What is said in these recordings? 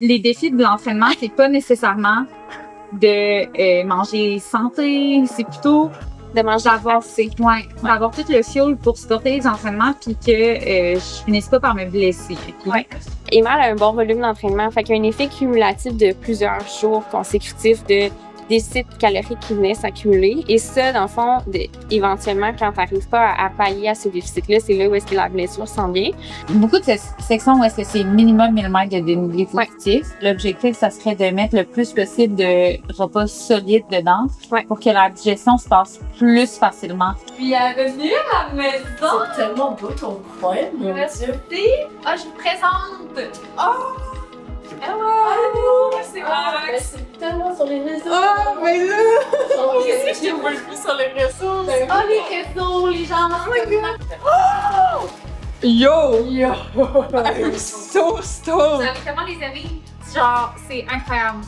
Les défis de l'entraînement, c'est pas nécessairement de manger santé, c'est plutôt de manger d'avoir tout le fuel pour supporter les entraînements puis que je finisse pas par me blesser. Ouais. Emma a un bon volume d'entraînement, fait qu'il y a un effet cumulatif de plusieurs jours consécutifs de déficit calorique qui venait s'accumuler. Et ça, dans le fond, éventuellement, quand tu n'arrives pas à pallier à ce déficit-là, c'est là où est-ce que la blessure s'en vient. Beaucoup de sections où est-ce que c'est minimum millimètre de dénivelé positif. L'objectif, ça serait de mettre le plus possible de repas solides dedans pour que la digestion se passe plus facilement. Bienvenue à la maison! C'est tellement beau ton coin, mon Dieu! Ah, je vous présente! Oh! Hello! C'est mais c'est tellement sur les réseaux! Oh, mais là! Qu'est-ce que je te vois le plus sur les réseaux? Oh, les réseaux, les gens! Oh my god! Oh! Yo! Yo! I'm so stoked! Comment les amis? Genre, c'est incroyable.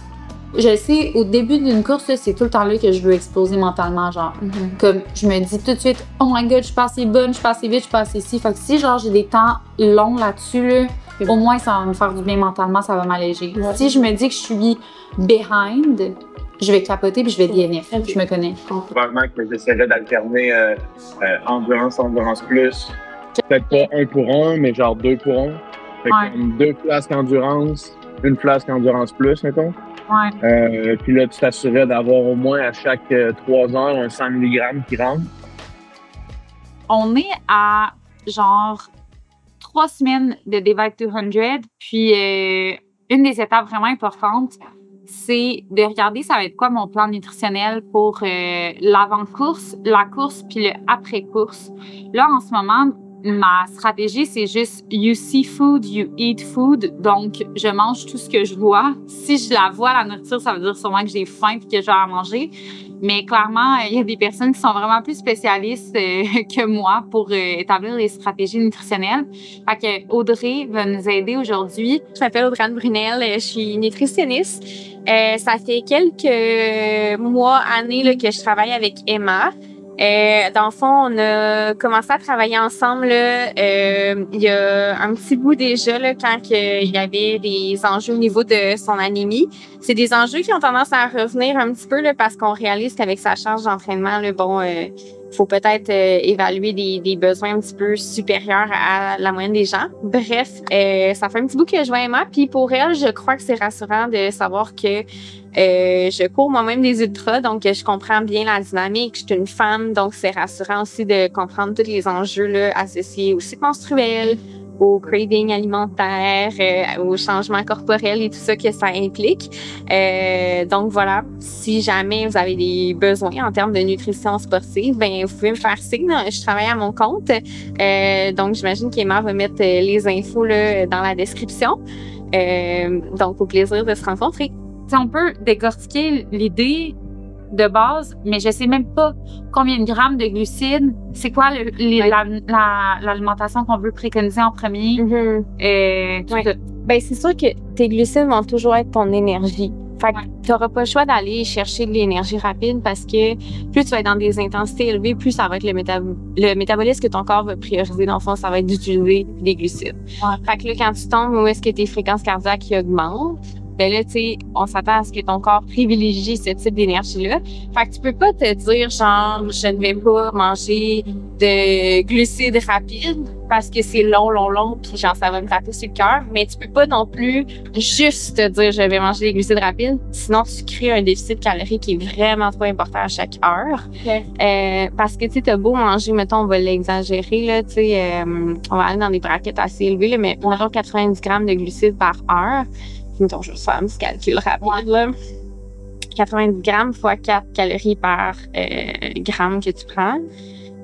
Je sais, au début d'une course, là, c'est tout le temps là que je veux exploser mentalement, genre. Comme, je me dis tout de suite, oh my god, je suis pas assez bonne, je suis pas assez vite, je suis pas assez ci. Fait que si, genre, j'ai des temps longs là-dessus, là, au moins, ça va me faire du bien mentalement, ça va m'alléger. Ouais. Si je me dis que je suis behind, je vais capoter puis je vais DNF. Je me connais. Probablement que j'essaierais d'alterner endurance plus. Peut-être pas 1 pour 1, mais genre 2 pour 1. Fait que 2 flasques endurance, 1 flasque endurance plus, mettons. Ouais. Puis là, tu t'assurais d'avoir au moins à chaque 3 heures un 100 mg qui rentre. On est à genre 3 semaines de Divide 200. Puis une des étapes vraiment importantes, c'est de regarder ça va être quoi mon plan nutritionnel pour l'avant-course, la course puis le après-course. Là, en ce moment, ma stratégie, c'est juste you see food, you eat food. Donc, je mange tout ce que je vois. Si je la vois, la nourriture, ça veut dire sûrement que j'ai faim et que j'ai à manger. Mais clairement, il y a des personnes qui sont vraiment plus spécialistes que moi pour établir les stratégies nutritionnelles. Fait que Audrey va nous aider aujourd'hui. Je m'appelle Audrey Brunel, je suis nutritionniste. Ça fait quelques mois, années là, que je travaille avec Emma. Dans le fond, on a commencé à travailler ensemble là, il y a un petit bout déjà là, quand il y avait des enjeux au niveau de son anémie. C'est des enjeux qui ont tendance à revenir un petit peu là, parce qu'on réalise qu'avec sa charge d'entraînement, là, bon, faut peut-être évaluer des besoins un petit peu supérieurs à la moyenne des gens. Bref, ça fait un petit bout que je vois Emma, puis pour elle, je crois que c'est rassurant de savoir que je cours moi-même des ultras, donc je comprends bien la dynamique. Je suis une femme, donc c'est rassurant aussi de comprendre tous les enjeux là, associés au cycle menstruel, au craving alimentaire, au changement corporel et tout ça que ça implique. Donc voilà, si jamais vous avez des besoins en termes de nutrition sportive, ben vous pouvez me faire signe. Je travaille à mon compte, donc j'imagine qu'Emma va mettre les infos là, dans la description. Donc au plaisir de se rencontrer. On peut décortiquer l'idée de base, mais je sais même pas combien de grammes de glucides, c'est quoi l'alimentation qu'on veut préconiser en premier. Ben c'est sûr que tes glucides vont toujours être ton énergie. Fait que tu n'auras pas le choix d'aller chercher de l'énergie rapide parce que plus tu vas être dans des intensités élevées, plus ça va être le métabolisme que ton corps va prioriser. Dans le fond, ça va être d'utiliser des glucides. Fait que là, quand tu tombes où est-ce que tes fréquences cardiaques augmentent, ben là, tu sais, on s'attend à ce que ton corps privilégie ce type d'énergie-là. Fait que tu peux pas te dire, genre, je ne vais pas manger de glucides rapides parce que c'est long, puis genre, ça va me taper sur le cœur. Mais tu peux pas non plus juste te dire, je vais manger des glucides rapides. Sinon, tu crées un déficit calorique qui est vraiment trop important à chaque heure. Parce que, tu sais, t'as beau manger, mettons, on va l'exagérer, là, tu sais, on va aller dans des braquettes assez élevées, là, mais on a 90 grammes de glucides par heure. Donc, je vais faire un petit calcul rapide, là. 90 grammes fois 4 calories par gramme que tu prends.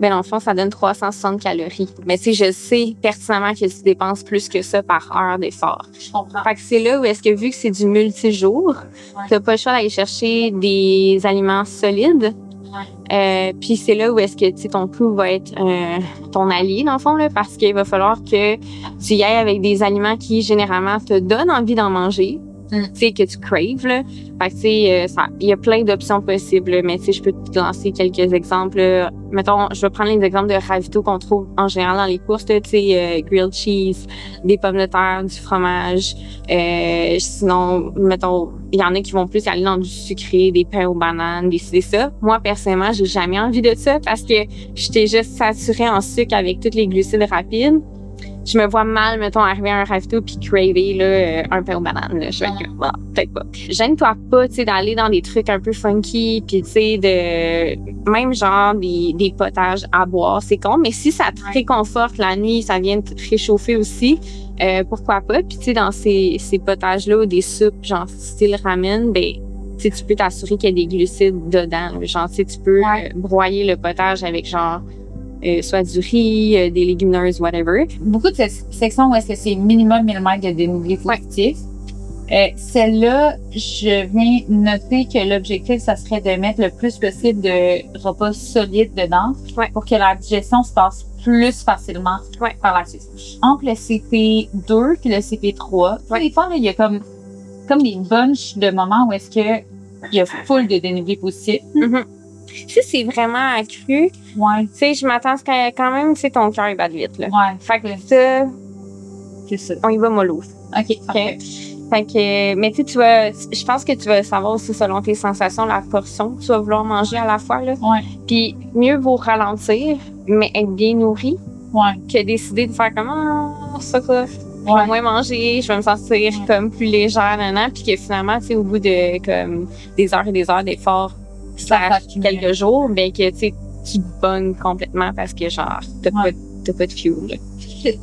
Ben, dans le fond, ça donne 360 calories. Mais tu sais, je sais pertinemment que tu dépenses plus que ça par heure d'effort. Je comprends. Fait que c'est là où est-ce que, vu que c'est du multijour, t'as pas le choix d'aller chercher des aliments solides. Puis c'est là où est-ce que, tu sais, ton pouls va être ton allié, dans le fond, là, parce qu'il va falloir que tu y ailles avec des aliments qui, généralement, te donnent envie d'en manger, Mm. tu sais, que tu craves, là. Fait que, tu sais, il y a plein d'options possibles, là, mais tu sais, je peux te lancer quelques exemples, là. Mettons, je vais prendre les exemples de ravito qu'on trouve en général dans les courses, là, tu sais, grilled cheese, des pommes de terre, du fromage. Sinon, mettons, il y en a qui vont plus aller dans du sucré, des pains aux bananes, c'est ça. Moi, personnellement, j'ai jamais envie de ça parce que j'étais juste saturée en sucre avec tous les glucides rapides. Je me vois mal, mettons, arriver à un ravito puis craver, là, un pain aux bananes, là. Je vais être comme, bah, peut-être pas. Gêne-toi pas, tu sais, d'aller dans des trucs un peu funky puis, tu sais, même genre des potages à boire. C'est con, mais si ça te réconforte la nuit, ça vient te réchauffer aussi, pourquoi pas? Puis, tu sais, dans ces potages-là ou des soupes, genre, style ramen, ben, tu sais, tu peux t'assurer qu'il y a des glucides dedans, là. Genre, tu sais, tu peux broyer le potage avec, genre, soit du riz, des légumineuses, whatever. Beaucoup de cette section où est-ce que c'est minimum millimètre de dénivelé positif. Celle-là, je viens noter que l'objectif, ça serait de mettre le plus possible de repas solides dedans pour que la digestion se passe plus facilement par la suite. Entre le CP2 et le CP3, des fois, là, il y a comme des bunches de moments où est-ce que il y a full de dénivelé positif. Mm-hmm. Si c'est vraiment accru, tu sais, je m'attends à ce que quand même, tu sais, ton cœur, il bat vite, là. Ouais. Fait que ça, c'est ça. on y va mollo. OK. Fait que, mais tu sais, je pense que tu vas savoir aussi selon tes sensations, la portion que tu vas vouloir manger à la fois, là. Ouais. Puis, mieux vaut ralentir, mais être bien nourri, que décider de faire comme, ça, je vais moins manger, je vais me sentir comme plus légère, puis que finalement, tu sais, au bout de, comme, des heures et des heures d'efforts, quelques jours, ben que tu bonnes complètement parce que genre t'as pas de fuel. Là.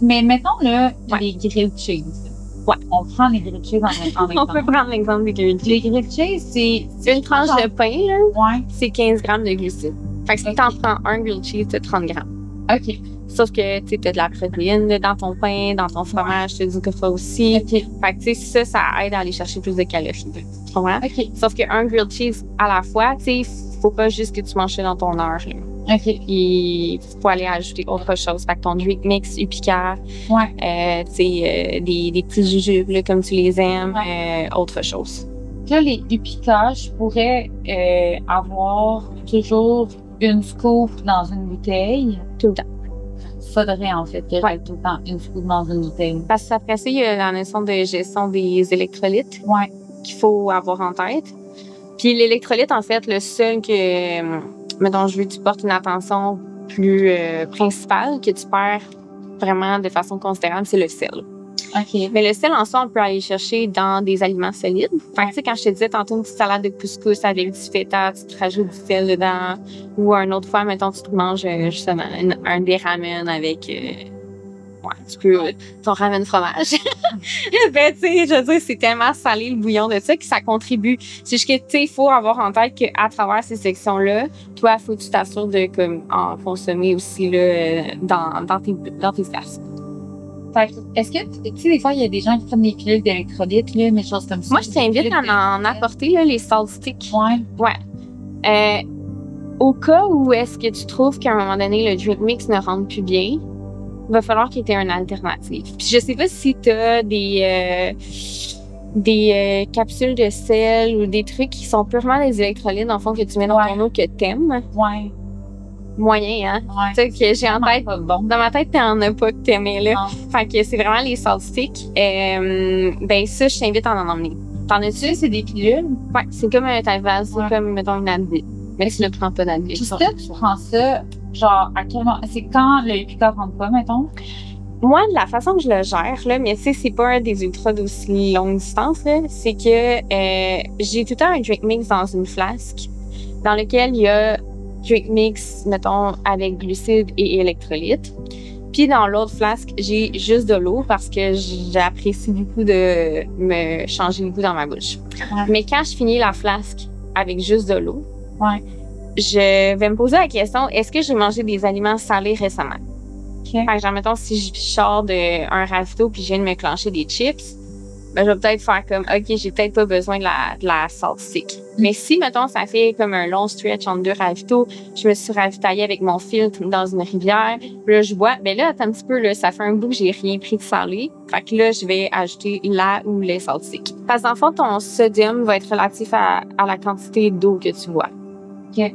Mais mettons là les grilled cheese. Ouais. On prend les grilled cheese en exemple. On peut prendre l'exemple des grilled cheese. Les grilled cheese, c'est une tranche de pain là. Ouais. C'est 15 grammes de glucides. Fait que si t'en prends un grilled cheese, t'as 30 grammes. OK. Sauf que tu as de la protéine là, dans ton pain, dans ton fromage, t'as du gras aussi. Okay. Fait que tu sais ça aide à aller chercher plus de calories. Tu comprends? OK. Sauf qu'un grilled cheese à la fois, tu sais, faut pas juste que tu manges ça dans ton heure. Là. OK. Il faut aller ajouter autre chose. Fait que ton drink mix, Upica, tu sais, des petits jujubes là, comme tu les aimes, autre chose. Là, les Upica, je pourrais avoir toujours une scoop dans une bouteille. Tout le temps. Faudrait en fait que j'aille tout le temps une scoop dans une bouteille. Parce qu'après ça, il y a la notion de gestion des électrolytes qu'il faut avoir en tête. Puis l'électrolyte, en fait, le seul que, mettons, je veux que tu portes une attention plus principale, que tu perds vraiment de façon considérable, c'est le sel. OK. Mais le sel, en soi, on peut aller chercher dans des aliments solides. Fait que, tu sais, quand je te disais tantôt une petite salade de couscous avec du feta, tu te rajoutes du sel dedans. Ou une autre fois, mettons, tu te manges justement des ramen avec... tu peux... ton ramen fromage. Ben, tu sais, je veux dire, c'est tellement salé le bouillon de ça que ça contribue. C'est juste que, tu sais, il faut avoir en tête qu'à travers ces sections-là, toi, il faut que tu t'assures de en consommer aussi là, dans tes tasses. Fait que, est-ce que, tu sais, des fois, il y a des gens qui prennent des pilules d'électrolytes, là, des choses comme ça. Moi, je t'invite à en apporter, là, les salt sticks. Ouais. Au cas où est-ce que tu trouves qu'à un moment donné, le drink mix ne rentre plus bien, il va falloir qu'il y ait une alternative. Puis je sais pas si tu as des capsules de sel ou des trucs qui sont purement des électrolytes, dans le fond, que tu mets dans ton eau que t'aimes. Ouais. Moyen, hein? Tu sais, que j'ai en tête. Bon. Dans ma tête, t'en as pas que t'aimais, là. Non. Fait que c'est vraiment les salt sticks. Ben, ça, je t'invite à en emmener. T'en as-tu? C'est des pilules? Ouais, c'est comme un Talvaz, c'est comme, mettons, une Advil. Mais tu ne prends pas d'Advil. Puis ça, tu prends ça, genre, à quel moment? C'est quand le Upica rentre pas, mettons? Moi, de la façon que je le gère, là, mais tu sais, c'est pas des ultras d'aussi longue distance, là, c'est que j'ai tout le temps un drink mix dans une flasque dans lequel il y a drink mix, mettons, avec glucides et électrolytes. Puis dans l'autre flasque, j'ai juste de l'eau parce que j'apprécie beaucoup de me changer le goût dans ma bouche. Ouais. Mais quand je finis la flasque avec juste de l'eau, je vais me poser la question, est-ce que j'ai mangé des aliments salés récemment? Okay. Fait que genre, mettons, si je sors d'un ravito puis je viens de me clencher des chips, ben, je vais peut-être faire comme, OK, j'ai peut-être pas besoin de la salt stick. Mais si, mettons, ça fait comme un long stretch entre 2 ravitaux, je me suis ravitaillée avec mon filtre dans une rivière, puis là, je bois. Ben là, attends un petit peu, là, ça fait un bout que j'ai rien pris de salé. Fait que là, je vais ajouter la ou les salt sticks. Parce qu'en fond, ton sodium va être relatif à la quantité d'eau que tu bois.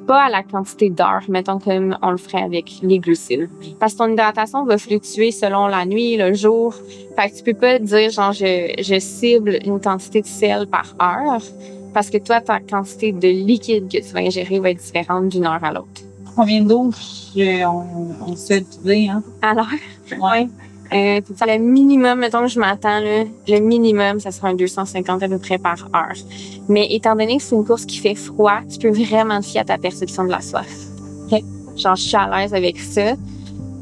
Pas à la quantité d'heure, mettons comme on le ferait avec les glucides. Parce que ton hydratation va fluctuer selon la nuit, le jour. Fait que tu peux pas dire, genre, je cible une quantité de sel par heure. Parce que toi, ta quantité de liquide que tu vas ingérer va être différente d'une heure à l'autre. Combien d'eau on se fait utiliser, hein? À l'heure? Ouais. Le minimum, mettons que je m'attends, là, le minimum, ça sera un 250 à peu près par heure. Mais étant donné que c'est une course qui fait froid, tu peux vraiment te fier à ta perception de la soif. Okay. Genre, je suis à l'aise avec ça.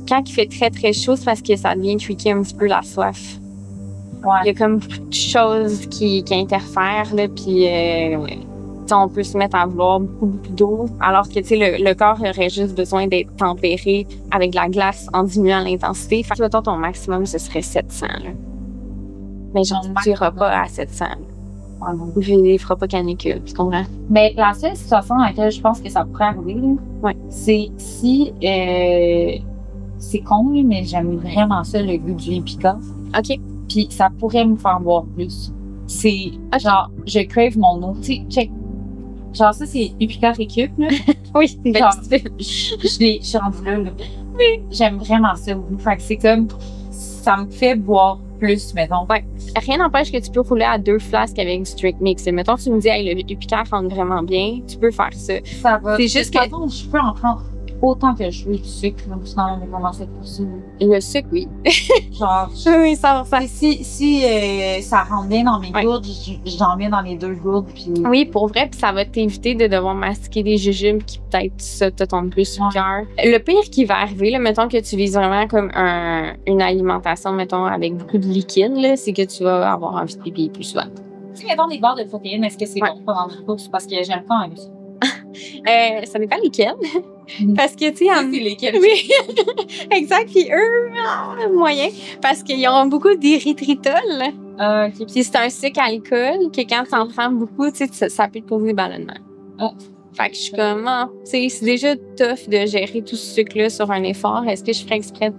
Quand il fait très, très chaud, c'est parce que ça devient tricky un petit peu la soif. Ouais. Il y a comme beaucoup de choses qui interfèrent, là, puis on peut se mettre à vouloir beaucoup d'eau, alors que, tu sais, le corps aurait juste besoin d'être tempéré avec de la glace en diminuant l'intensité. Fait que, mettons, ton maximum, ce serait 700, là. Mais genre, tu iras pas à 700. Il fera pas canicule, tu comprends? Mais la seule situation dans laquelle je pense que ça pourrait arriver, là, ouais, c'est si, c'est con, là, mais j'aime vraiment ça, le goût du Epica. OK. Puis ça pourrait me faire boire plus. C'est, genre, je crave mon eau. Tu sais, check. Genre, ça, c'est Epica Récup, là. Oui, genre, je suis rendue là. Oui. J'aime vraiment ça. Fait que c'est comme, ça me fait boire plus, mettons. Ouais. Rien n'empêche que tu peux rouler à 2 flasques avec du strict mix. Mettons, tu me dis, hey, le Epica rentre vraiment bien, tu peux faire ça. Ça va. C'est juste que. Façon, je peux en prendre autant que je veux du sucre, là, sinon on va commencer pour ça. Le sucre, oui. Genre, oui, ça va faire. Si ça rentre bien dans mes gourdes, j'en mets dans les 2 gourdes. Puis... Oui, pour vrai, puis ça va t'éviter de devoir mastiquer des jujubes qui peut-être ça te tombent plus sur le cœur. Le pire qui va arriver, là, mettons que tu vises vraiment comme une alimentation, mettons, avec beaucoup de liquide, là, c'est que tu vas avoir envie de pipi plus souvent. Si, mettons des barres de protéines, est-ce que c'est bon pendant la course? Parce que j'aime pas ça. Ça dépend lesquels. Parce que, tu sais, c'est lesquels? Oui, exact. Puis eux, moyen. Parce qu'ils ont beaucoup d'érythritol. Okay. Puis c'est un sucre à alcool que quand tu en prends beaucoup, tu sais, ça peut te causer des ballonnements. Fait que je suis comme, tu sais, c'est déjà tough de gérer tout ce sucre-là sur un effort. Est-ce que je ferais exprès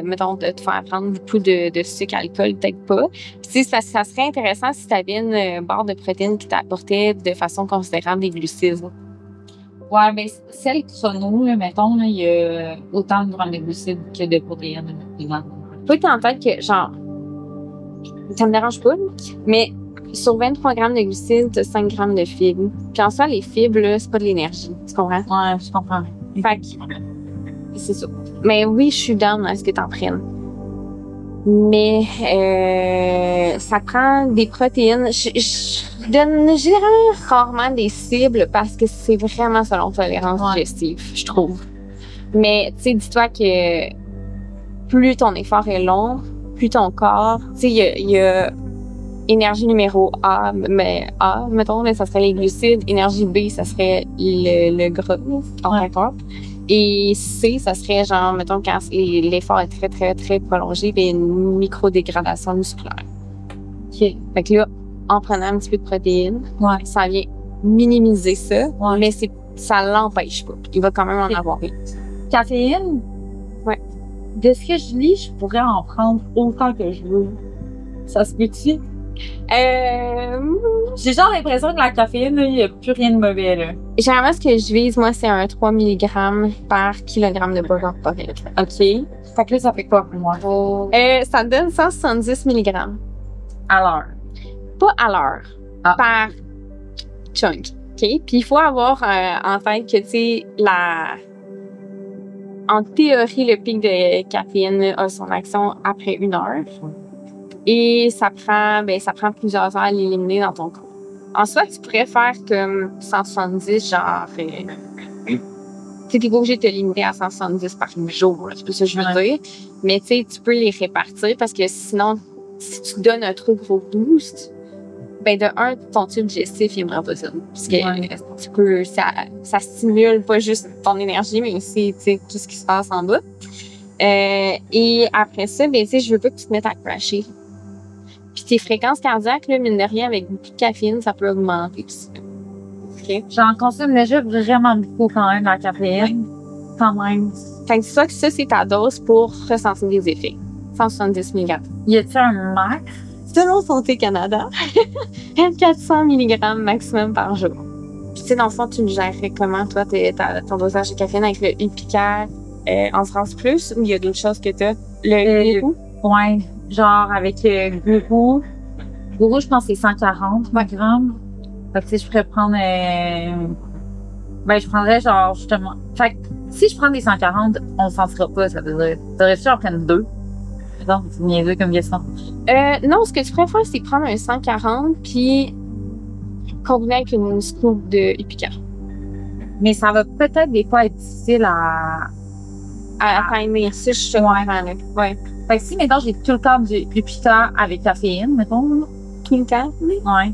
mettons, de te faire prendre beaucoup de sucre à alcool? Peut-être pas. Puis, ça serait intéressant si tu avais une barre de protéines qui t'apportait de façon considérable des glucides. Ouais, mais celle Chrono, là, mettons, il y a autant de grammes de glucides que de protéines. Toi, t'es en tête que, genre, ça me dérange pas, mais sur 23 grammes de glucides, t'as 5 grammes de fibres. Puis en soi, les fibres, là, c'est pas de l'énergie. Tu comprends? Ouais, je comprends. Fait que, c'est ça. Mais oui, je suis down à ce que t'en prennes. Mais ça prend des protéines. Je donne généralement rarement des cibles parce que c'est vraiment selon tolérance digestive, je trouve. Mais tu sais, dis-toi que plus ton effort est long, plus ton corps, tu sais, il y a énergie numéro A, mais A, mettons, là, ça serait les glucides. Énergie B, ça serait le gras dans ton corps. Et C, ça serait genre, mettons, quand l'effort est très, très, très prolongé, puis une microdégradation musculaire. OK. Fait que là, en prenant un petit peu de protéines, ça vient minimiser ça, mais ça l'empêche pas. Il va quand même en avoir une. Caféine? Ouais. De ce que je lis, je pourrais en prendre autant que je veux. Ça se peut-tu? J'ai genre l'impression que la caféine, il n'y a plus rien de mauvais, là. Généralement, ce que je vise, moi, c'est un 3 mg par kilogramme de poids corporel. OK. Fait que là, ça fait quoi pour moi? Ça donne 170 mg. À l'heure. Pas à l'heure. Par chunk. OK? Puis il faut avoir en tête que, tu sais, en théorie, le pic de caféine a son action après 1 heure. Et ça prend plusieurs heures à l'éliminer dans ton corps. En soi, tu pourrais faire comme 170, genre... Tu n'es pas obligé de te limiter à 170 par jour, c'est ça que je veux dire. Mais tu sais, tu peux les répartir parce que sinon, si tu donnes un trop gros boost, ben de un, ton tube digestif, il aimera pas ça. Parce que ça stimule pas juste ton énergie, mais aussi, tu sais, tout ce qui se passe en bas. Et après ça, ben tu sais, je veux pas que tu te mettes à crasher. Puis tes fréquences cardiaques, là, mine de rien, avec beaucoup de caféine, ça peut augmenter aussi. OK? J'en consomme déjà vraiment beaucoup quand même, la caféine. Quand même. Fait que c'est ça que ça, c'est ta dose pour ressentir des effets. 170 mg. Y a-t-il un max? Selon Santé Canada, 400 mg maximum par jour. Puis tu sais, dans le fond, tu le gérerais comment, toi, ton dosage de caféine avec le Upicar en France Plus, ou il y a d'autres choses que t'as? Le goût? Ouais, genre avec Gourou. Gourou, je pense que c'est 140 grammes. Fait que tu sais, je pourrais prendre... je prendrais genre justement... Fait que si je prends des 140, on ne sentira pas, ça veut dire... Faudrait-tu que j'en prenne 2? Non, c'est niaiseux comme question. Non, ce que tu pourrais faire, c'est prendre un 140 puis combiner avec une scoop de Upicar. Mais ça va peut-être des fois être difficile à timer. Si je te comprends, là. Ouais. Fait que si, mettons, j'ai tout le temps du Upicar avec caféine, mettons, Tout le temps? ouais.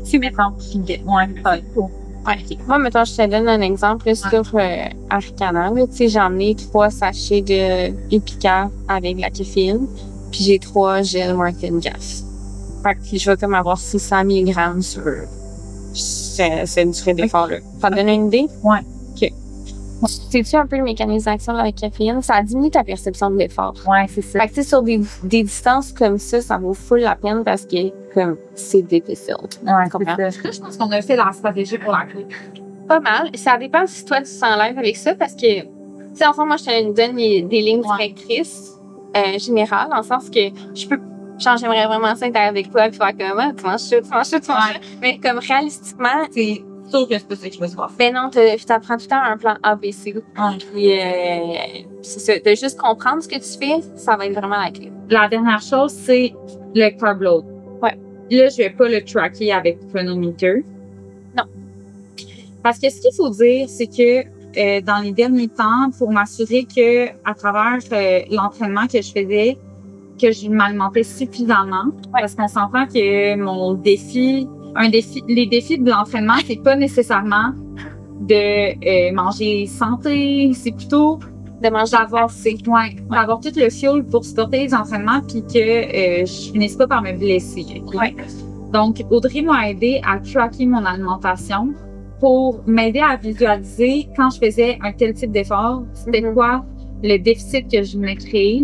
Si, mettons, ouais, ça va être cool. Ouais. Moi, mettons, je te donne un exemple là, sur Arcana. Tu sais, j'ai emmené 3 sachets de Upicar avec de la caféine, puis j'ai 3 gels Martin Gas. Fait que je vais comme avoir 600 mg sur cette durée d'effort-là. Ça te donne une idée? Ouais. OK. Sais-tu un peu le mécanisme d'action de la caféine? Ça diminue ta perception de l'effort. Ouais, c'est ça. Fait que tu sais, sur des distances comme ça vaut full la peine parce que comme c'est difficile. Ouais, comprends? je pense qu'on a fait la stratégie pour la clé. Pas mal. Ça dépend si toi tu s'enlèves avec ça parce que, tu sais, enfin, moi, je te donne des lignes directrices générales, dans le sens que j'aimerais vraiment ça être avec toi puis faire comme, tu manges ça, tu manges ça, tu manges ça. Mais comme réalistiquement, C'est sûr que c'est pas ça que je me suis fait. ben non, t'apprends tout le temps un plan ABC. Puis, c'est ça. De juste comprendre ce que tu fais, ça va être vraiment la clé. La dernière chose, c'est le carb load. Ouais. Là, je vais pas le tracker avec chronometer. Non. Parce que ce qu'il faut dire, c'est que dans les derniers temps, pour m'assurer que à travers l'entraînement que je faisais, que je m'alimentais suffisamment. Ouais. Parce qu'on s'entend que les défis de l'entraînement, c'est pas nécessairement de manger santé, c'est plutôt De manger d'avoir tout le fuel pour supporter les entraînements puis que je finisse pas par me blesser. Ouais. Donc, Audrey m'a aidé à tracker mon alimentation pour m'aider à visualiser quand je faisais un tel type d'effort, c'était quoi le déficit que je voulais créer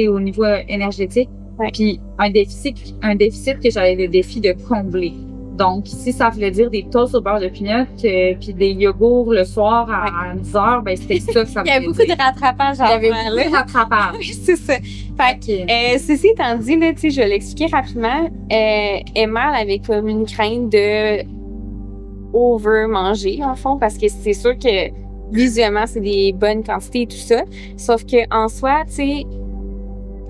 au niveau énergétique. Ouais. Puis un déficit que j'avais le défi de combler. Donc, si ça voulait dire des toasts au beurre de pinot puis des yogourts le soir à 10 heures, ben c'était ça que ça Il y a beaucoup de rattrapage à Il y avait faire, beaucoup de rattrapage. Oui, c'est ça. Fait que, ceci étant dit, là, tu sais, je vais l'expliquer rapidement. Emma, elle avait comme une crainte de over-manger, en fond, parce que c'est sûr que visuellement, c'est des bonnes quantités et tout ça. Sauf que en soi, tu sais,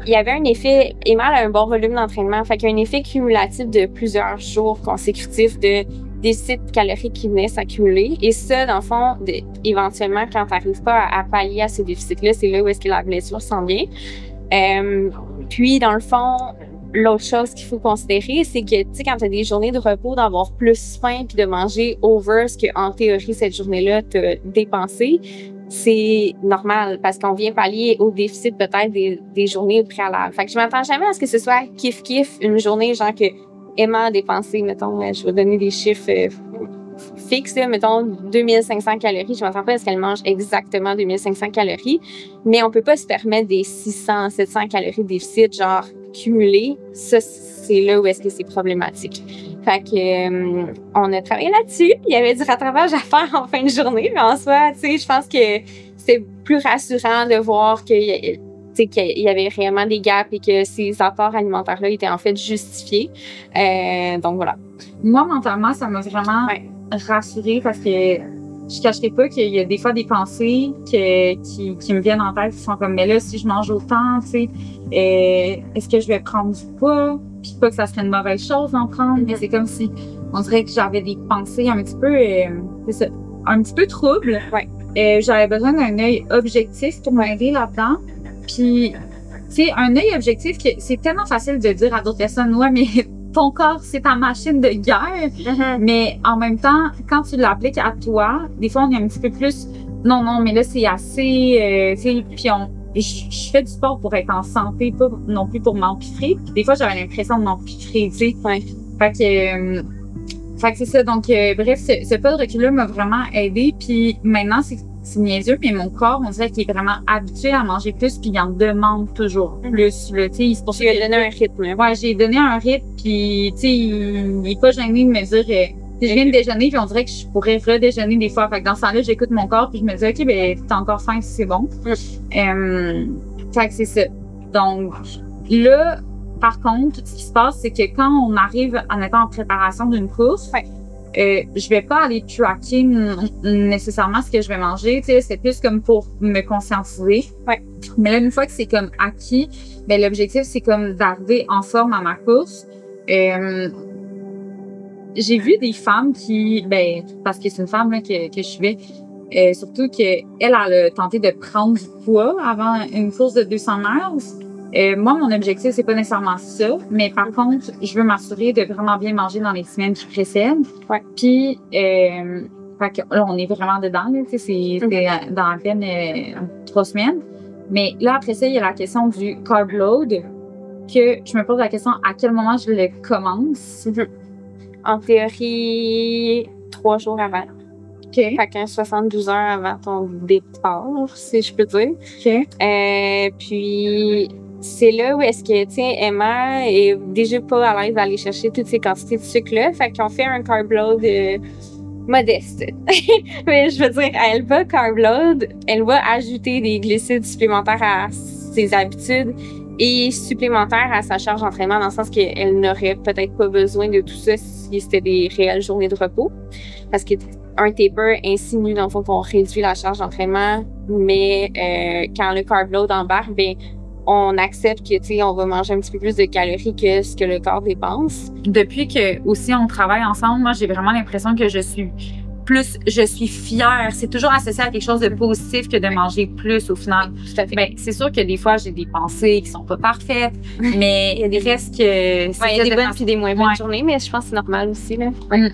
il y avait un effet, Emma a un bon volume d'entraînement, fait qu'il y a un effet cumulatif de plusieurs jours consécutifs de déficit calorique qui venait s'accumuler. Et ça, dans le fond, éventuellement, quand tu n'arrives pas à pallier à ce déficit-là, c'est là où est-ce que la blessure s'en vient. Puis, dans le fond, l'autre chose qu'il faut considérer, c'est que, tu sais, quand tu as des journées de repos, d'avoir plus faim puis de manger over ce que, en théorie, cette journée-là t'a dépensé, c'est normal parce qu'on vient pallier au déficit peut-être des journées préalables. Fait que je m'attends jamais à ce que ce soit kiff-kiff une journée, genre que Emma a dépensé, mettons, je vais donner des chiffres fixes, là, mettons 2500 calories. Je m'attends pas à ce qu'elle mange exactement 2500 calories, mais on peut pas se permettre des 600, 700 calories de déficit, genre cumulés. Ça, c'est là où est-ce que c'est problématique. Fait que on a travaillé là-dessus. Il y avait du rattrapage à faire en fin de journée, mais en soi, tu sais, je pense que c'est plus rassurant de voir qu'il y avait réellement des gaps et que ces apports alimentaires-là étaient en fait justifiés. Donc voilà. Moi, mentalement, ça m'a vraiment rassurée parce que je cacherai pas qu'il y a des fois des pensées qui me viennent en tête qui sont comme, mais là, si je mange autant, tu sais, est-ce que je vais prendre du poids? Puis pas que ça serait une mauvaise chose d'en prendre, mais c'est comme si on dirait que j'avais des pensées un petit peu, un petit peu troubles. Ouais. J'avais besoin d'un œil objectif pour m'aider là-dedans. Puis, tu sais, un œil objectif, c'est tellement facile de dire à d'autres personnes, ouais, mais ton corps, c'est ta machine de guerre. Mais en même temps, quand tu l'appliques à toi, des fois, on est un petit peu plus, non, mais là, c'est assez, tu sais, puis je fais du sport pour être en santé, pas non plus pour m'empiffrer. Puis des fois, j'avais l'impression de m'empiffrer, tu sais. Ouais. Fait que c'est ça. Donc, bref, ce pas de recul-là m'a vraiment aidé. Puis maintenant, c'est niaiseux, mais mon corps, on dirait qu'il est vraiment habitué à manger plus, puis il en demande toujours plus. Tu sais, c'est pour ça Tu lui as donné un rythme. Ouais, j'ai donné un rythme, puis tu sais, il est pas gêné de me dire je viens de déjeuner, puis on dirait que je pourrais redéjeuner des fois. Fait que dans ce temps-là, j'écoute mon corps, puis je me dis OK, ben t'as encore faim, c'est bon. Fait que c'est ça. Donc là, par contre, ce qui se passe, c'est que quand on arrive en étant en préparation d'une course, je vais pas aller tracker nécessairement ce que je vais manger. Tu sais, c'est plus comme pour me conscientiser. Ouais. Mais là, une fois que c'est comme acquis, ben l'objectif c'est comme d'arriver en forme à ma course. J'ai vu des femmes qui, ben, parce que c'est une femme là, que je suivais, surtout qu'elle a tenté de prendre du poids avant une course de 200 miles. Moi, mon objectif, c'est pas nécessairement ça, mais par contre, je veux m'assurer de vraiment bien manger dans les semaines qui précèdent. Ouais. Puis, fait que là, on est vraiment dedans, là, tu sais, c'est dans à peine 3 semaines. Mais là, après ça, il y a la question du carb load, que je me pose la question à quel moment je le commence. En théorie, 3 jours avant. OK. Fait qu'un 72 heures avant ton départ, si je peux dire. OK. Puis, c'est là où est-ce que, tu sais, Emma est déjà pas à l'aise d'aller chercher toutes ces quantités de sucre-là. Fait qu'on fait un carb load modeste. Mais je veux dire, elle va carb load, elle va ajouter des glucides supplémentaires à ses habitudes et supplémentaires à sa charge d'entraînement, dans le sens qu'elle n'aurait peut-être pas besoin de tout ça si c'était des réelles journées de repos. Parce que un taper insinue, dans le fond, qu'on réduit la charge d'entraînement, mais quand le carb load embarque, ben on accepte que, tu sais, on va manger un petit peu plus de calories que ce que le corps dépense. Depuis que aussi on travaille ensemble, moi, j'ai vraiment l'impression que je suis fière. C'est toujours associé à quelque chose de positif que de manger plus au final. Tout à fait. Ben, c'est sûr que des fois, j'ai des pensées qui sont pas parfaites, mais il reste que... Il y a des bonnes puis des moins bonnes Ouais. journées, mais je pense que c'est normal aussi, là.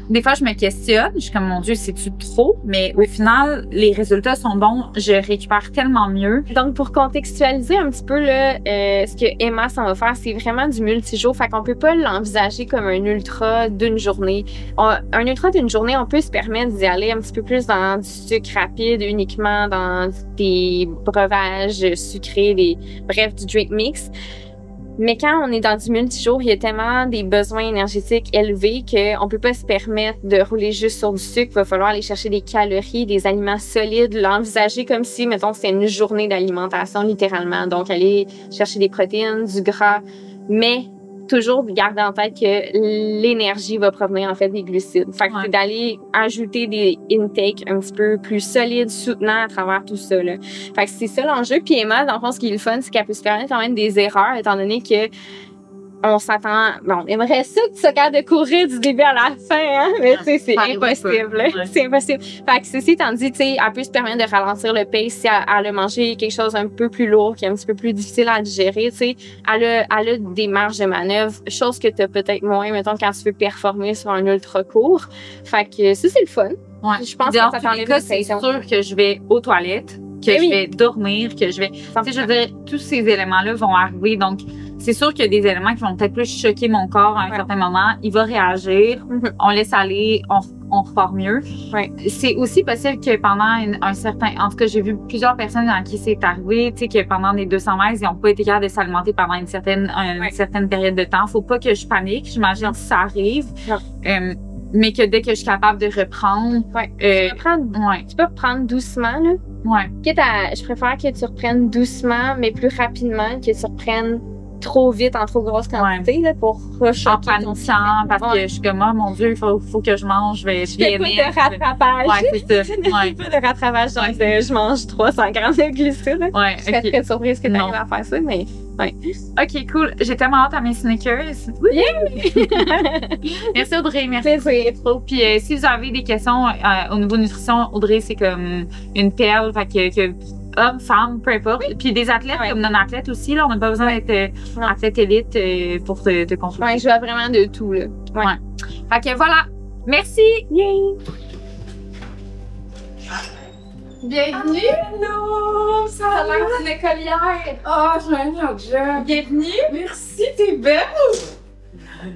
Des fois, je me questionne. Je suis comme, mon Dieu, c'est-tu trop? Mais au final, les résultats sont bons. Je récupère tellement mieux. Donc, pour contextualiser un petit peu, là, ce que Emma s'en va faire, c'est vraiment du multijour. Fait qu'on peut pas l'envisager comme un ultra d'une journée. Un ultra d'une journée, on peut se permettre d'y aller un petit peu plus dans du sucre rapide, uniquement dans des breuvages sucrés, bref, du drink mix. Mais quand on est dans du multijour, il y a tellement des besoins énergétiques élevés qu'on peut pas se permettre de rouler juste sur du sucre. Il va falloir aller chercher des calories, des aliments solides, l'envisager comme si, mettons, c'était une journée d'alimentation, littéralement. Donc, aller chercher des protéines, du gras, mais toujours garder en tête que l'énergie va provenir, en fait, des glucides. Fait que c'est d'aller ajouter des intakes un petit peu plus solides, soutenants à travers tout ça, là. Fait que c'est ça l'enjeu. Puis Emma, dans le fond, ce qui est le fun, c'est qu'elle peut se permettre quand même des erreurs, étant donné que on s'attend... Bon, on aimerait ça que tu sois capable de courir du début à la fin, hein? Mais tu sais, c'est impossible. Ouais. C'est impossible. Fait que ceci étant dit, tu sais, elle peut se permettre de ralentir le pace si elle a mangé quelque chose un peu plus lourd, qui est un petit peu plus difficile à digérer, tu sais. Elle a des marges de manœuvre, chose que tu as peut-être moins, mettons, quand tu veux performer sur un ultra court. Fait que ça, c'est le fun. Ouais. Je pense Dans que ça tous les t'enlève cas, une c'est pression. sûr que je vais aux toilettes, que Eh je oui. vais dormir, que je vais... Tu sais, je veux dire, tous ces éléments-là vont arriver. Donc, c'est sûr qu'il y a des éléments qui vont peut-être plus choquer mon corps à un certain moment. Il va réagir. On laisse aller, on repart mieux. Ouais. C'est aussi possible que pendant un certain... En tout cas, j'ai vu plusieurs personnes à qui c'est arrivé, tu sais, que pendant les 200 mètres, ils n'ont pas été capables de s'alimenter pendant une certaine période de temps. Faut pas que je panique. J'imagine que ça arrive. Mais que dès que je suis capable de reprendre... Tu peux reprendre doucement, là. Ouais. Je préfère que tu reprennes doucement, mais plus rapidement, que tu reprennes trop vite en trop grosse quantité, là, pour En rechoquer ton paniquant, parce que je suis comme, oh mon Dieu, il faut que je mange, je vais fais pas de rattrapage. Ouais, c'est ça. Je fais pas de rattrapage, genre, je mange 300 grammes de glucides. Ouais, Je serais très surprise que tu arrives à faire ça, mais OK, cool. J'ai tellement hâte à mes sneakers. Merci Audrey, merci. c'est trop. Puis si vous avez des questions au niveau nutrition, Audrey, c'est comme une perle, fait que hommes, femmes, peu importe. Puis des athlètes comme non-athlètes aussi, là, on n'a pas besoin d'être athlète élite pour te consulter. Ouais, je vois vraiment de tout, là. Fait que voilà. Merci! Yay! Bienvenue! Non, ça T'as l'air d'une écolière! Ah, j'ai un autre job. Bienvenue! Merci, t'es belle.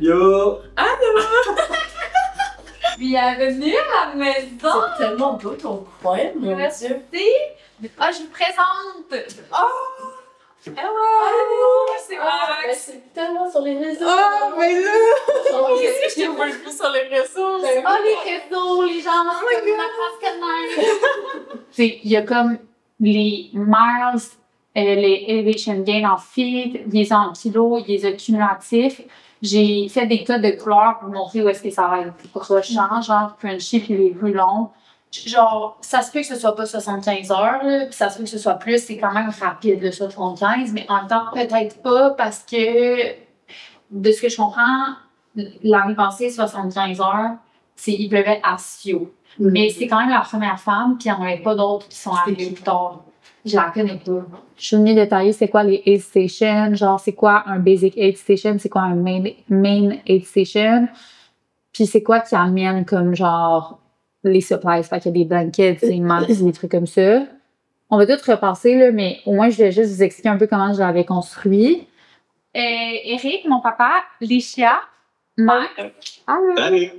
Yo! Bienvenue à la maison! C'est tellement beau ton coin, mon Merci. Dieu. Ah, je vous présente! Oh, Hello! C'est ah, mais Max! c'est tellement sur les réseaux. Ah, mais là! Qu'est-ce que je te vois plus sur les réseaux. Ah, les réseaux, les gens, c'est ma classe Tu sais, il y a comme les miles, les elevation gain en feet, ils les ont en kilos, ils les ont cumulatifs. J'ai fait des codes de couleurs pour montrer où est-ce que ça va être prochant, genre crunchy puis les plus longs. Genre, ça se peut que ce soit pas 75 heures, là, puis ça se peut que ce soit plus, c'est quand même rapide, le 75, mais en même temps, peut-être pas parce que, de ce que je comprends, l'année passée, 75 heures, il pleuvait à Sio. Mais c'est quand même la première femme, puis il n'y en avait pas d'autres qui sont arrivées plus tard. Je la connais pas. Je suis venue détailler c'est quoi les aid stations, genre c'est quoi un basic aid station, c'est quoi un main aid station, puis c'est quoi qui amène comme genre les supplies, fait qu'il y a des blankets, des masques, des trucs comme ça. On va tout repasser, là, mais au moins je vais juste vous expliquer un peu comment je l'avais construit. Eric, mon papa, Licia, Max, Salut!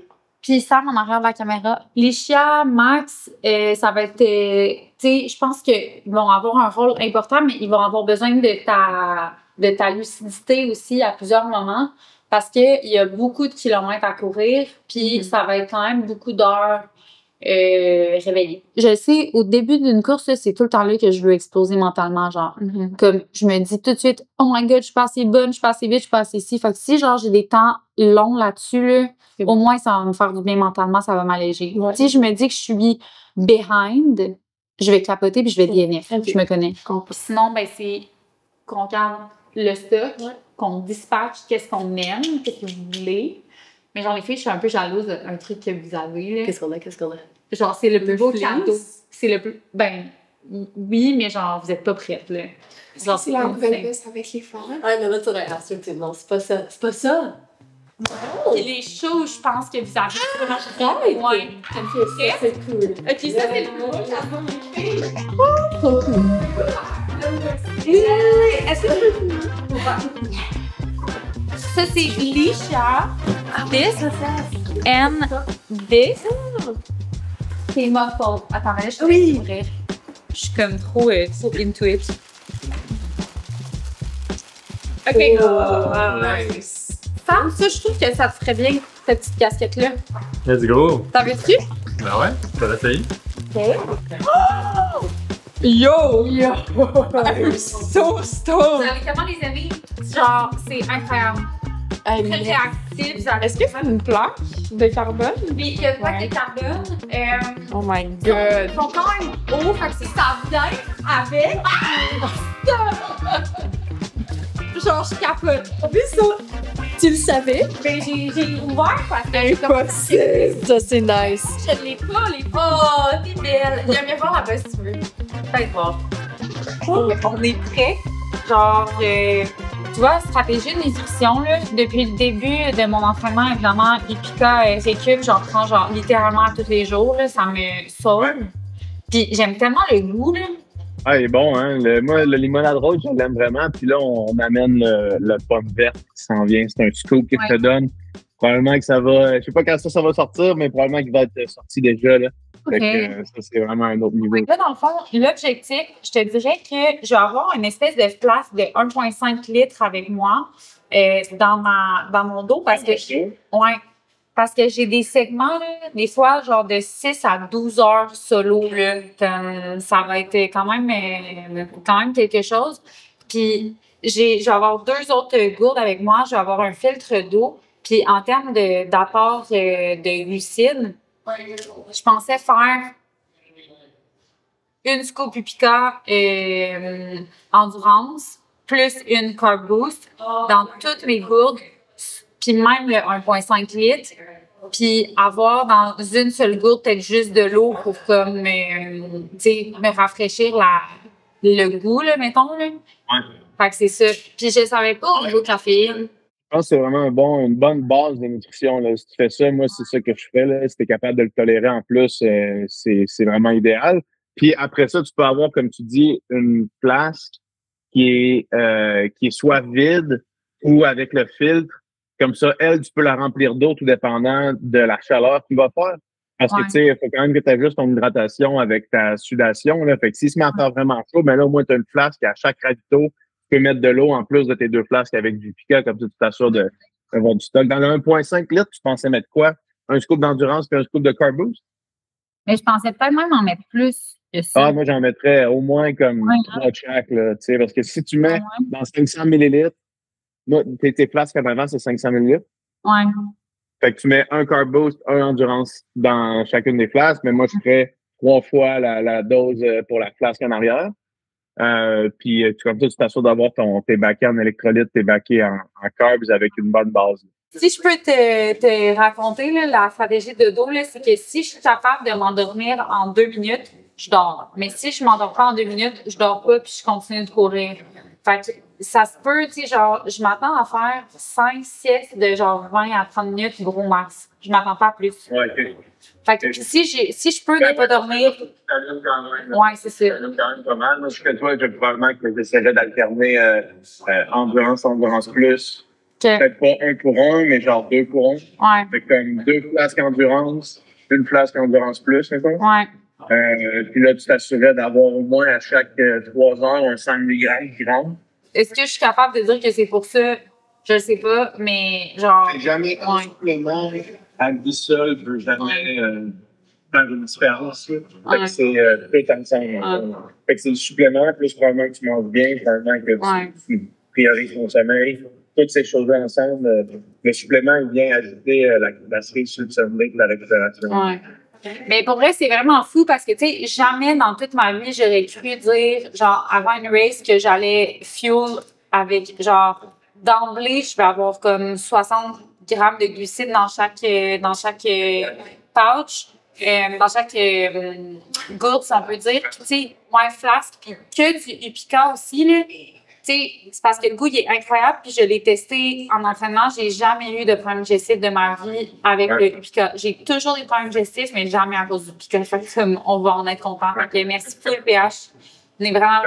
puis Sam en arrière de la caméra. Licia, Max, ça va être, tu sais, je pense qu'ils vont avoir un rôle important, mais ils vont avoir besoin de ta lucidité aussi à plusieurs moments, parce qu'il y a beaucoup de kilomètres à courir, puis ça va être quand même beaucoup d'heures réveillées. Je sais, au début d'une course, là, c'est tout le temps là que je veux exploser mentalement, genre. Comme, je me dis tout de suite, oh my god, je suis pas assez bonne, je suis pas assez vite, je suis pas assez ci. Fait que si, genre, j'ai des temps longs là-dessus, là, au moins, ça va me faire du bien mentalement, ça va m'alléger. Ouais. Si je me dis que je suis behind, je vais capoter puis je vais DNF. Ok. Je me connais. Puis sinon, ben, c'est qu'on garde le stock, qu'on dispatche qu'est-ce qu'on aime, qu'est-ce que vous voulez. Mais genre, les filles, je suis un peu jalouse d'un truc que vous avez, là. Qu'est-ce qu'on a? Genre, c'est le plus beau fleece? cadeau. C'est le plus. Ben, oui, mais genre, vous êtes pas prête, là. Genre, C'est la nouvelle insane. veste avec les femmes. Ah, mais là, tu aurais insulté. Non, c'est pas ça. C'est pas ça. Puis les shows, je pense que vous avez. Arrête! Ouais. Ok, ça, c'est cool. Ok, ça, c'est le beau cadeau. Trop cool. Est-ce que ça, c'est Licia. This and this. C'est ma faute. Attends, mais là, je suis Oui. ouvrir. Je suis comme trop into it. OK. Nice. Sam, ça, je trouve que ça te ferait bien, cette petite casquette-là. Let's go! T'en veux-tu? Ben ouais, tu vas l'essayer. Yo! Yo! I'm so Vous stoned! allez comment les amis? Genre, c'est incroyable. Hey, Très mais réactif. Vous allez- est-ce que c'est une plaque de carbone? Puis, il y a pas de carbone. Oh my Ils god! sont quand même hauts, fait que ça vient avec. Genre, je capote. Mais ça, tu le savais? Ben, j'ai ouvert parce que j'ai comme- Impossible! Ça, c'est nice. Je l'ai pas, les Oh, t'es belle. Il y a un miroir là-bas si tu veux. Peut-être voir. On est prêts. Genre, tu vois, stratégie de nutrition, là, depuis le début de mon entraînement, évidemment, Epika Récup, j'en prends genre littéralement tous les jours, là, ça me sauve. Puis j'aime tellement le goût, là. Ah, il est bon, hein? Moi, le limonade rose, je l'aime vraiment. Puis là, on amène le pomme verte qui s'en vient. C'est un scoop que je te donne. Probablement que ça va... Je sais pas quand ça va sortir, mais probablement qu'il va être sorti déjà, là. Fait que ça, c'est vraiment un autre niveau. Là, dans le fond, l'objectif, je te dirais que je vais avoir une espèce de place de 1,5 litres avec moi dans mon dos parce que parce que j'ai des segments, là, des fois, genre de 6 à 12 heures solo. Là, ça va être quand même quelque chose. Puis, je vais avoir 2 autres gourdes avec moi. Je vais avoir un filtre d'eau. Puis, en termes d'apport de glucides, je pensais faire une scoop Upica endurance plus une carb boost dans toutes mes gourdes, puis même le 1,5 litres, puis avoir dans une seule gourde peut-être juste de l'eau pour comme tu sais, me rafraîchir le goût là, mettons là. Fait que c'est ça. Puis je savais pas au niveau caféine. Je pense que c'est vraiment une bonne base de nutrition. Là. Si tu fais ça, moi, c'est ça que je fais. Là. Si tu es capable de le tolérer en plus, c'est vraiment idéal. Puis après ça, tu peux avoir, comme tu dis, une flasque qui est soit vide ou avec le filtre. Comme ça, elle, tu peux la remplir d'eau tout dépendant de la chaleur qu'il va faire. Parce que, tu sais, il faut quand même que tu ajustes ton hydratation avec ta sudation, là. Fait que s'il se met à faire vraiment chaud, ben là, au moins, tu as une flasque à chaque ravito. Tu peux mettre de l'eau en plus de tes 2 flasques avec du Pika, comme ça, tu t'assures d'avoir du stock. Dans le 1,5 litres, tu pensais mettre quoi? Un scoop d'endurance puis un scoop de Carb Boost? Mais je pensais peut-être même en mettre plus que ça. Ah, moi, j'en mettrais au moins comme 3 de chaque, là, tu sais, parce que si tu mets dans 500 millilitres, moi, tes flasques en avant, c'est 500 millilitres. Ouais. Fait que tu mets un Carb Boost, un Endurance dans chacune des flasques, mais moi, je ferais 3 fois la dose pour la flasque en arrière. Puis, comme ça, tu t'assures d'avoir tes baquets en électrolytes, tes baquets en carbs avec une bonne base. Si je peux te raconter là, la stratégie de dos, là, c'est que si je suis capable de m'endormir en 2 minutes, je dors. Mais si je m'endors pas en 2 minutes, je dors pas puis je continue de courir. Fait que ça se peut, tu sais, genre, je m'attends à faire 5 siestes de genre 20 à 30 minutes, gros max. Je m'attends pas à plus. Ouais, OK. Fait que si je peux ne pas dormir, ouais, c'est ça. Quand même pas mal. Moi, je fais toi, probablement que j'essaierais d'alterner endurance plus. Peut-être pas 1 pour 1, mais genre 2 pour 1. Ouais. Fait comme 2 flasques endurance, une flasque endurance plus, mettons. Ouais. Puis là, tu t'assurais d'avoir au moins à chaque 3 heures un 100 mg qui rentre. Est-ce que je suis capable de dire que c'est pour ça? Je le sais pas, mais genre. C'est jamais un supplément à lui seul peut jamais faire une différence. Fait que c'est tout ensemble. Fait que c'est le supplément, plus probablement que tu manges bien, probablement que tu priorises ton sommeil. Toutes ces choses-là ensemble, le supplément, il vient ajouter la cerise subsonnée de la récupération. Ouais. Mais pour vrai, c'est vraiment fou parce que, tu sais, jamais dans toute ma vie, j'aurais cru dire, genre, avant une race, que j'allais fuel avec, genre, d'emblée, je vais avoir comme 60 grammes de glucides dans chaque pouch, dans chaque gourde, si on peut dire. Puis, tu sais, flasque, puis que du Upica aussi, là. Tu sais, c'est parce que le goût, il est incroyable, puis je l'ai testé en entraînement. J'ai jamais eu de problème digestif de ma vie avec le Upica. J'ai toujours des problèmes digestifs, mais jamais à cause du Upica. Fait que, on va en être content. Fait que merci pour le PH. On est vraiment...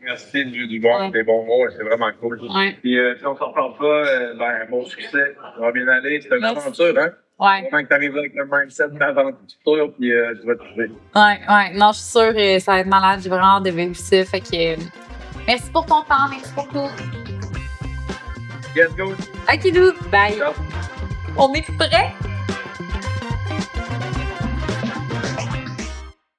Merci du bon, des bons mots, c'est vraiment cool. Puis si on s'en parle pas, bon succès, ça va bien aller. C'est une aventure, hein? Ouais. Vraiment que tu arrives avec le mindset d'aventure, puis tu vas te trouver. Ouais. Non, je suis sûre que ça va être malade. J'ai vraiment hâte de vivre ça. Fait que... merci pour ton temps, merci pour tout. Let's go. Akidou, bye. Ciao. On est prêts?